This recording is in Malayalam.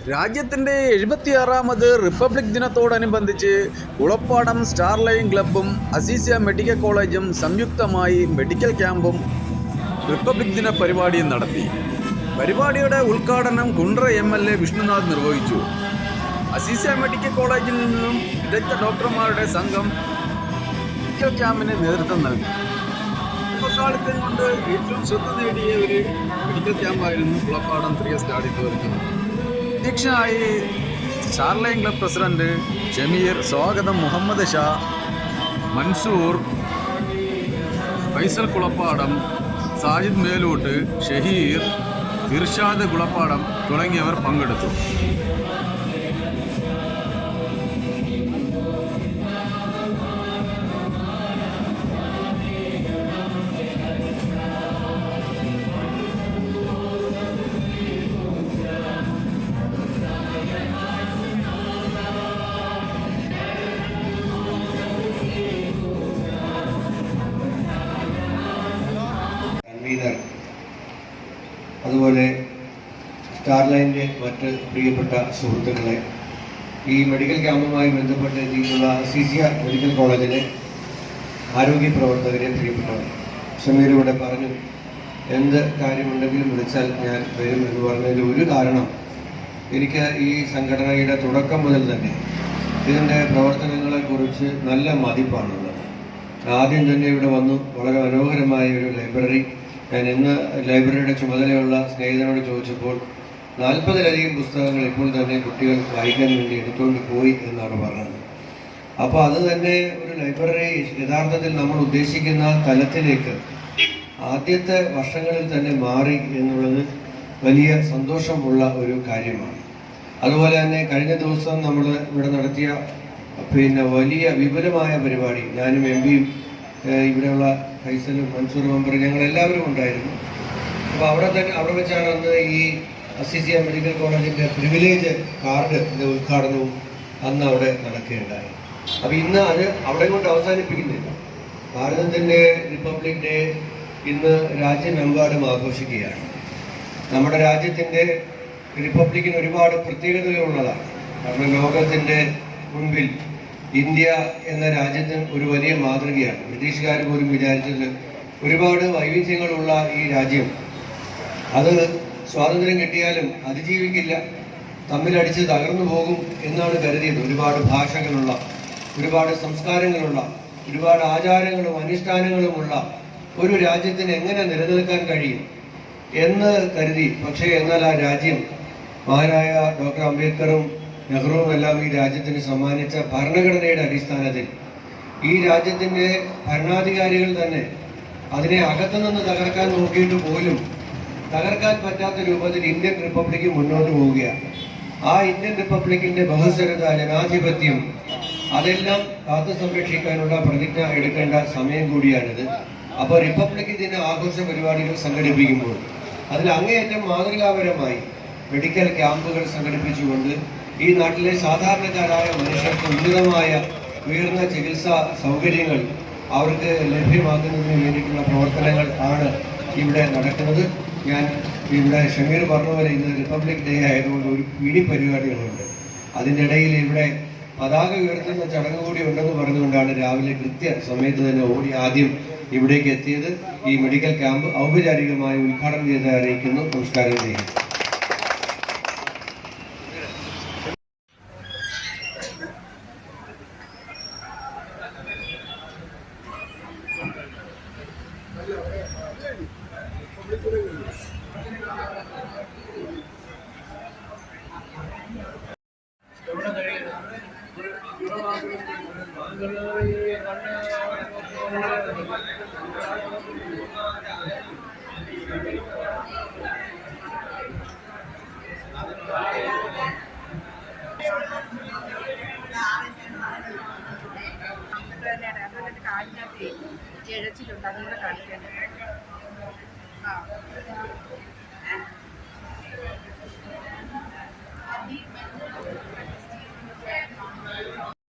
രാജ്യത്തിൻ്റെ 76ാമത് റിപ്പബ്ലിക് ദിനത്തോടനുബന്ധിച്ച് കുളപ്പാടം സ്റ്റാർലൈൻ ക്ലബ്ബും അസീസിയ മെഡിക്കൽ കോളേജും സംയുക്തമായി മെഡിക്കൽ ക്യാമ്പും റിപ്പബ്ലിക് ദിന പരിപാടിയും നടത്തി. പരിപാടിയുടെ ഉദ്ഘാടനം കുണ്ട്ര MLA വിഷ്ണുനാഥ് നിർവഹിച്ചു. അസീസിയ മെഡിക്കൽ കോളേജിൽ നിന്നും വിദഗ്ധ ഡോക്ടർമാരുടെ സംഘം മെഡിക്കൽ ക്യാമ്പിന് നേതൃത്വം നൽകി. കാലത്തിന് കൊണ്ട് ഏറ്റവും ശ്രദ്ധ നേടിയ ഒരു മെഡിക്കൽ ക്യാമ്പായിരുന്നു കുളപ്പാടം 3S ഓഡിറ്റോറിയം. അധ്യക്ഷനായി സ്റ്റാർലൈൻ ക്ലബ് പ്രസിഡന്റ് ജമീർ, സ്വാഗതം മുഹമ്മദ് ഷാ, മൻസൂർ, ഫൈസൽ കുളപ്പാടം, സാജിദ് മേലൂട്ട്, ഷഹീർ, ഇർഷാദ് കുളപ്പാടം തുടങ്ങിയവർ പങ്കെടുത്തു. അതുപോലെ സ്റ്റാർലൈൻ്റെ മറ്റ് പ്രിയപ്പെട്ട സുഹൃത്തുക്കളെ, ഈ മെഡിക്കൽ ക്യാമ്പുമായി ബന്ധപ്പെട്ട് എത്തിയിട്ടുള്ള അസീസിയ മെഡിക്കൽ കോളേജിലെ ആരോഗ്യ പ്രവർത്തകരെ, പ്രിയപ്പെട്ടവരെ, ഷമീർ പറഞ്ഞു എന്ത് കാര്യമുണ്ടെങ്കിലും വിളിച്ചാൽ ഞാൻ വരും എന്ന് പറഞ്ഞതിൽ ഒരു കാരണം, എനിക്ക് ഈ സംഘടനയുടെ തുടക്കം മുതൽ തന്നെ ഇതിൻ്റെ പ്രവർത്തനങ്ങളെക്കുറിച്ച് നല്ല മതിപ്പാണുള്ളത്. ആദ്യം തന്നെ ഇവിടെ വന്നു വളരെ മനോഹരമായ ഒരു ലൈബ്രറി, ഞാൻ ഇന്ന് ലൈബ്രറിയുടെ ചുമതലയുള്ള സ്നേഹിതനോട് ചോദിച്ചപ്പോൾ 40-ലധികം പുസ്തകങ്ങൾ ഇപ്പോൾ തന്നെ കുട്ടികൾ വായിക്കാൻ വേണ്ടി എടുത്തുകൊണ്ട് പോയി എന്നാണ് പറഞ്ഞത്. അപ്പോൾ അത് തന്നെ ഒരു ലൈബ്രറി യഥാർത്ഥത്തിൽ നമ്മൾ ഉദ്ദേശിക്കുന്ന തലത്തിലേക്ക് ആദ്യത്തെ വർഷങ്ങളിൽ തന്നെ മാറി എന്നുള്ളത് വലിയ സന്തോഷമുള്ള ഒരു കാര്യമാണ്. അതുപോലെ തന്നെ കഴിഞ്ഞ ദിവസം നമ്മൾ ഇവിടെ നടത്തിയ വലിയ വിപുലമായ പരിപാടി, ഞാനും MPയും ഇവിടെയുള്ള ഫൈസലും മൻസൂർ മെമ്പർ ഞങ്ങളെല്ലാവരും ഉണ്ടായിരുന്നു. അപ്പോൾ അവിടെ വെച്ചാണ് അന്ന് ഈ അസീസിയ മെഡിക്കൽ കോളേജിൻ്റെ പ്രിവിലേജ് കാർഡിൻ്റെ ഉദ്ഘാടനവും അന്ന് അവിടെ നടക്കുകയുണ്ടായി. അപ്പോൾ ഇന്ന് അത് അവിടെ കൊണ്ട് അവസാനിപ്പിക്കുന്നില്ല. ഭാരതത്തിൻ്റെ റിപ്പബ്ലിക് ഡേ ഇന്ന് രാജ്യമെമ്പാടും ആഘോഷിക്കുകയാണ്. നമ്മുടെ രാജ്യത്തിൻ്റെ റിപ്പബ്ലിക്കിന് ഒരുപാട് പ്രത്യേകതകളുള്ളതാണ്. കാരണം ലോകത്തിൻ്റെ മുൻപിൽ ഇന്ത്യ എന്ന രാജ്യത്തിന് ഒരു വലിയ മാതൃകയാണ്. ബ്രിട്ടീഷുകാർ പോലും വിചാരിച്ചത് ഒരുപാട് വൈവിധ്യങ്ങളുള്ള ഈ രാജ്യം അത് സ്വാതന്ത്ര്യം കിട്ടിയാലും അതിജീവിക്കില്ല, തമ്മിലടിച്ച് തകർന്നു പോകും എന്നാണ് കരുതിയത്. ഒരുപാട് ഭാഷകളുള്ള, ഒരുപാട് സംസ്കാരങ്ങളുള്ള, ഒരുപാട് ആചാരങ്ങളും അനുഷ്ഠാനങ്ങളുമുള്ള ഒരു രാജ്യത്തിന് എങ്ങനെ നിലനിൽക്കാൻ കഴിയും എന്ന് കരുതി. പക്ഷേ എന്നാൽ ആ രാജ്യം മഹാനായ ഡോക്ടർ അംബേദ്കറും നെഹ്റുവും എല്ലാം ഈ രാജ്യത്തിന് സമ്മാനിച്ച ഭരണഘടനയുടെ അടിസ്ഥാനത്തിൽ ഈ രാജ്യത്തിൻ്റെ ഭരണാധികാരികൾ തന്നെ അതിനെ അകത്തുനിന്ന് തകർക്കാൻ നോക്കിയിട്ട് പോലും തകർക്കാൻ പറ്റാത്ത രൂപത്തിൽ ഇന്ത്യൻ റിപ്പബ്ലിക്ക് മുന്നോട്ട് പോവുകയാണ്. ആ ഇന്ത്യൻ റിപ്പബ്ലിക്കിൻ്റെ ബഹുസ്വരത, ജനാധിപത്യം അതെല്ലാം കാത്തു സംരക്ഷിക്കാനുള്ള പ്രതിജ്ഞ എടുക്കേണ്ട സമയം കൂടിയാണിത്. അപ്പോൾ റിപ്പബ്ലിക് ദിന ആഘോഷ പരിപാടികൾ സംഘടിപ്പിക്കുമ്പോൾ അതിൽ അങ്ങേയറ്റം മാതൃകാപരമായി മെഡിക്കൽ ക്യാമ്പുകൾ സംഘടിപ്പിച്ചുകൊണ്ട് ഈ നാട്ടിലെ സാധാരണക്കാരായ മനുഷ്യർക്ക് ഉന്നതമായ ഉയർന്ന ചികിത്സാ സൗകര്യങ്ങൾ അവർക്ക് ലഭ്യമാക്കുന്നതിന് വേണ്ടിയിട്ടുള്ള പ്രവർത്തനങ്ങൾ ആണ് ഇവിടെ നടക്കുന്നത്. ഞാൻ ഇവിടെ ഷമീർ പറഞ്ഞ പോലെ ഇന്ന് റിപ്പബ്ലിക് ഡേ ആയതുകൊണ്ട് ഒരു പിടി പരിപാടികളുണ്ട്. അതിൻ്റെ ഇടയിൽ ഇവിടെ പതാക ഉയർത്തുന്ന ചടങ്ങ് കൂടി ഉണ്ടെന്ന് പറഞ്ഞുകൊണ്ടാണ് രാവിലെ കൃത്യ സമയത്ത് തന്നെ ഓടി ആദ്യം ഇവിടേക്ക് എത്തിയത്. ഈ മെഡിക്കൽ ക്യാമ്പ് ഔപചാരികമായി ഉദ്ഘാടനം ചെയ്ത് അറിയിക്കുന്നു. നമസ്കാരം ചെയ്യുന്നു. ഇഴച്ചിട്ടുണ്ട്, അതും കൂടെ കാണിക്കേണ്ടത്.